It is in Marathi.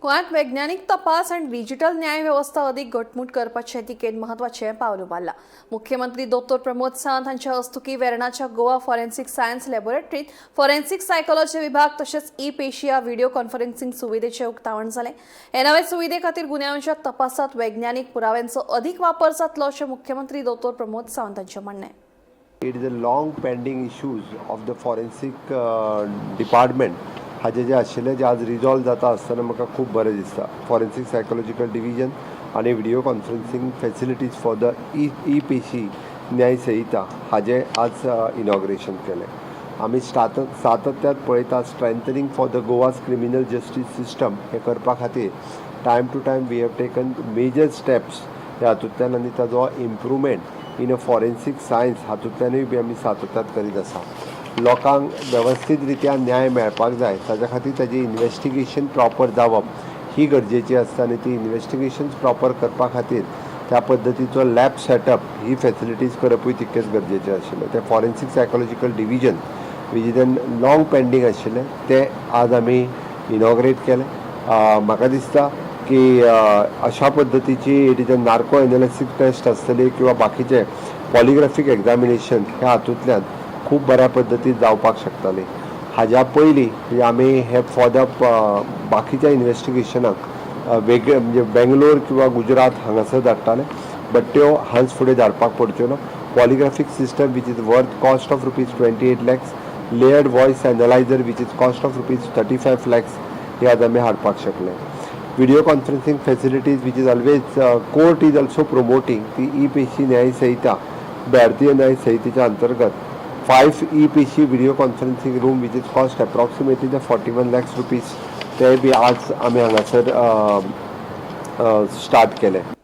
गोंयांत वैज्ञानिक तपास आनी डिजिटल न्याय व्यवस्था अदीक घटमूट करपाचे दिकेन म्हत्वाचें पावल उबारलां। मुख्यमंत्री दोतोर प्रमोद सावंत हांच्या हस्तुकी वेर्णाच्या गोवा फॉरेन्सिक सायन्स लॅबोरेटरींत फॉरेन्सिक सायकोलॉजी विभाग तशेंच ई-पेशिया व्हिडिओ कॉन्फरन्सिंग सुविधेचें उक्तावण जालें। हे नवे सुविधे खातीर गुन्यांवांच्या तपासात वैज्ञानिक पुराव्यांचो अदीक वापर जातलो अशें मुख्यमंत्री दोतोर प्रमोद सावंत हांचें म्हणणें। It is a long pending issues of the forensic department हाजे जे आशिल्ले जे आज रिजॉल्व जाता आसतना म्हाका खूब बरें दिसता। फॉरेन्सिक सायकोलॉजिकल डिविजन आनी video conferencing facilities for the ई-पेशी न्याय संहिता हाजे आज इनॉग्रेशन केलें। आमी सातत्यान पळयता strengthening for the Goa's criminal justice system हे करपा खातीर time to time we have taken major steps ह्या हातूंतल्यान आनी ताजो improvement in a forensic science हातूंतल्यानूय बी आमी सातत्यान करीत आसा। लोकांक वेवस्थीत रित्या न्याय मेळपाक जाय ताच्या खातीर ताजें इन्वेस्टिगेशन प्रॉपर जावप ही गरजेची आसता आनी ती इन्वेस्टिगेशन्स प्रॉपर करपा खातीर त्या पद्दतीचो लॅब सेटअप ही फॅसिलिटीज करपूय तितकेच गरजेचें आशिल्लें। तें forensic psychological division विजिन long pending आशिल्लें तें आज आमी इनॉग्रेट केलें। म्हाका दिसता की अशा पद्दतीची it is a narco analysis test आसतली किंवा बाकीचे पॉलिग्राफीक एग्जामिनेशन ह्या हातूंतल्यान खूब बऱ्या पद्दतीन जावपाक शकताली। हाज्या पयलीं आमी हे फॉर द बाकीच्या इन्वेस्टिगेशनाक वेगळे म्हणजे बेंगलोर किंवा गुजरात हांगासर धाडटाले, बट त्यो हांच फुडें धाडपाक पडच्यो ना। Polygraphic system which is worth cost of ₹28 lakhs, layered voice analyser which is cost of ₹35 lakhs हे आज आमी हाडपाक शकले। Video conferencing facilities which is always court is also promoting ती ई-पेशी न्याय संहिता भारतीय न्याय संहितेच्या अंतर्गत 5 ई-पेशी video conferencing room which is cost approximately ₹41 lakhs ते बी आज आमी हांगासर स्टार्ट केले।